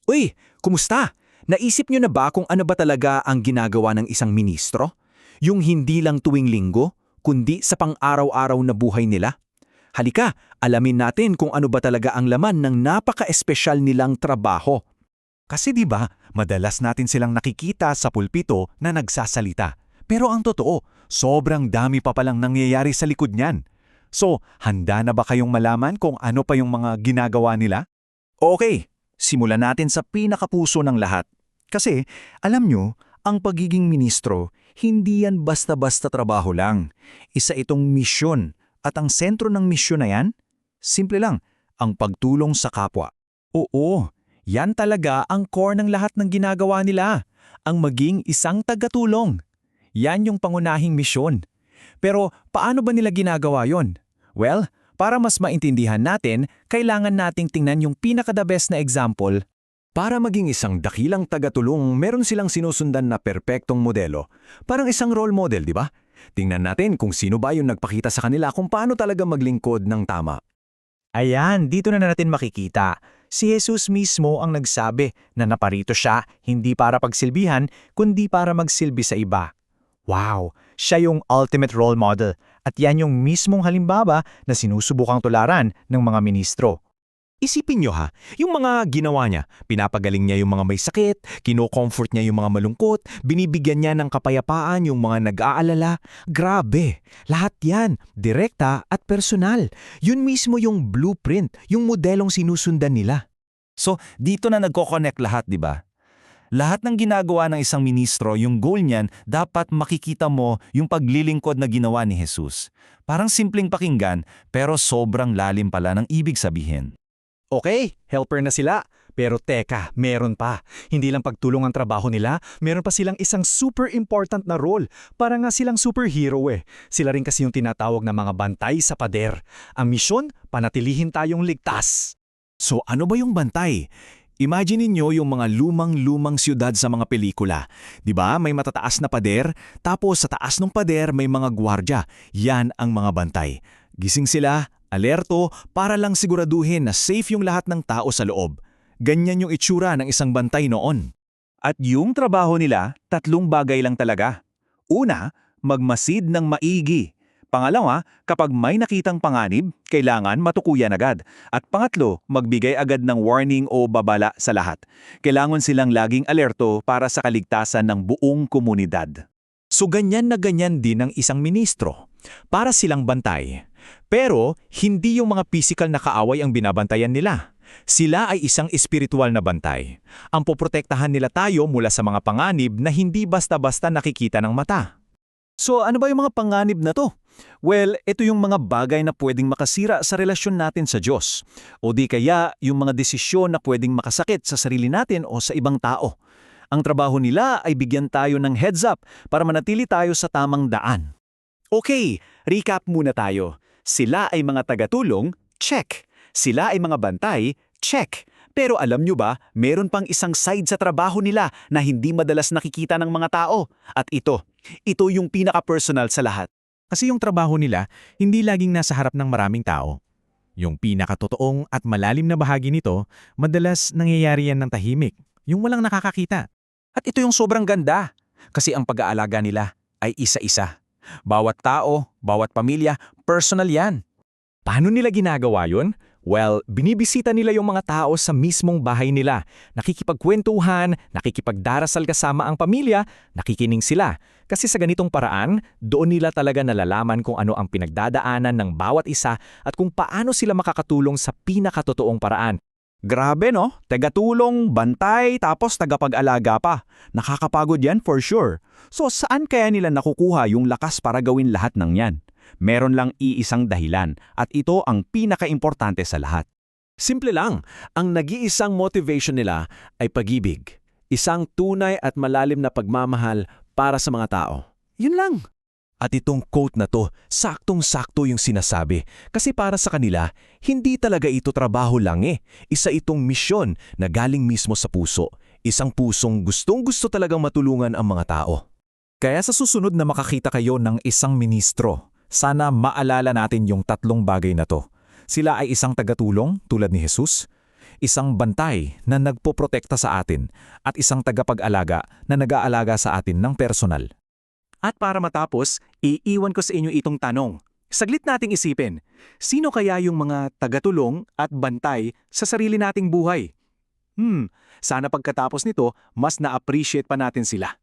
Uy, kumusta? Naisip nyo na ba kung ano ba talaga ang ginagawa ng isang ministro? Yung hindi lang tuwing linggo, kundi sa pang-araw-araw na buhay nila? Halika, alamin natin kung ano ba talaga ang laman ng napaka-espesyal nilang trabaho. Kasi 'di ba, madalas natin silang nakikita sa pulpito na nagsasalita. Pero ang totoo, sobrang dami pa palang nangyayari sa likod niyan. So, handa na ba kayong malaman kung ano pa yung mga ginagawa nila? Okay, simulan natin sa pinakapuso ng lahat. Kasi, alam nyo, ang pagiging ministro, hindi yan basta-basta trabaho lang. Isa itong misyon. At ang sentro ng misyon na yan, simple lang, ang pagtulong sa kapwa. Oo, yan talaga ang core ng lahat ng ginagawa nila. Ang maging isang tagatulong. Yan yung pangunahing misyon. Pero paano ba nila ginagawa yon? Well, para mas maintindihan natin, kailangan nating tingnan yung pinaka-the best na example. Para maging isang dakilang tagatulong, meron silang sinusundan na perpektong modelo. Parang isang role model, di ba? Tingnan natin kung sino ba yung nagpakita sa kanila kung paano talaga maglingkod ng tama. Ayan, dito na natin makikita. Si Jesus mismo ang nagsabi na naparito siya hindi para pagsilbihan, kundi para magsilbi sa iba. Wow, siya yung ultimate role model at yan yung mismong halimbawa na sinusubukang tularan ng mga ministro. Isipin nyo ha, yung mga ginawa niya, pinapagaling niya yung mga may sakit, kino-comfort niya yung mga malungkot, binibigyan niya ng kapayapaan yung mga nag-aalala. Grabe! Lahat yan, direkta at personal. Yun mismo yung blueprint, yung modelong sinusundan nila. So, dito na nagko-connect lahat, di ba? Lahat ng ginagawa ng isang ministro, yung goal niyan, dapat makikita mo yung paglilingkod na ginawa ni Jesus. Parang simpleng pakinggan, pero sobrang lalim pala ng ibig sabihin. Okay, helper na sila. Pero teka, meron pa. Hindi lang pagtulong ang trabaho nila, meron pa silang isang super important na role. Para nga silang superhero eh. Sila rin kasi yung tinatawag na mga bantay sa pader. Ang misyon, panatilihin tayong ligtas. So ano ba yung bantay? Imagine niyo yung mga lumang-lumang siyudad sa mga pelikula. 'Di ba? May matataas na pader, tapos sa taas ng pader may mga gwardya. Yan ang mga bantay. Gising sila, alerto, para lang siguraduhin na safe yung lahat ng tao sa loob. Ganyan yung itsura ng isang bantay noon. At yung trabaho nila, 3 bagay lang talaga. Una, magmasid ng maigi. Pangalawa, kapag may nakitang panganib, kailangan matukuyan agad. At pangatlo, magbigay agad ng warning o babala sa lahat. Kailangan silang laging alerto para sa kaligtasan ng buong komunidad. So ganyan na ganyan din ang isang ministro. Para silang bantay. Pero hindi yung mga physical na kaaway ang binabantayan nila. Sila ay isang espiritual na bantay. Ang poprotektahan nila tayo mula sa mga panganib na hindi basta-basta nakikita ng mata. So ano ba yung mga panganib na to? Well, ito yung mga bagay na pwedeng makasira sa relasyon natin sa Diyos. O di kaya yung mga desisyon na pwedeng makasakit sa sarili natin o sa ibang tao. Ang trabaho nila ay bigyan tayo ng heads up para manatili tayo sa tamang daan. Okay, recap muna tayo. Sila ay mga tagatulong, check. Sila ay mga bantay, check. Pero alam nyo ba, meron pang isang side sa trabaho nila na hindi madalas nakikita ng mga tao. At ito yung pinaka-personal sa lahat. Kasi yung trabaho nila, hindi laging nasa harap ng maraming tao. Yung pinakatotoong at malalim na bahagi nito, madalas nangyayari yan ng tahimik, yung walang nakakakita. At ito yung sobrang ganda, kasi ang pag-aalaga nila ay isa-isa. Bawat tao, bawat pamilya, personal yan. Paano nila ginagawa yun? Well, binibisita nila yung mga tao sa mismong bahay nila. Nakikipagkwentuhan, nakikipagdarasal kasama ang pamilya, nakikinig sila. Kasi sa ganitong paraan, doon nila talaga nalalaman kung ano ang pinagdadaanan ng bawat isa at kung paano sila makakatulong sa pinakatotoong paraan. Grabe no? Tagatulong, bantay, tapos tagapag-alaga pa. Nakakapagod yan for sure. So saan kaya nila nakukuha yung lakas para gawin lahat ng yan? Meron lang iisang dahilan at ito ang pinaka-importante sa lahat. Simple lang, ang nag-iisang motivation nila ay pag-ibig. Isang tunay at malalim na pagmamahal para sa mga tao. Yun lang. At itong quote na to, saktong-sakto yung sinasabi. Kasi para sa kanila, hindi talaga ito trabaho lang eh. Isa itong misyon na galing mismo sa puso. Isang pusong gustong-gusto talagang matulungan ang mga tao. Kaya sa susunod na makakita kayo ng isang ministro, sana maalala natin yung 3 bagay na to. Sila ay isang tagatulong tulad ni Jesus. Isang bantay na nagpoprotekta sa atin at isang tagapag-alaga na nag-aalaga sa atin ng personal. At para matapos, iiwan ko sa inyo itong tanong. Saglit nating isipin, sino kaya yung mga tagatulong at bantay sa sarili nating buhay? Sana pagkatapos nito, mas na-appreciate pa natin sila.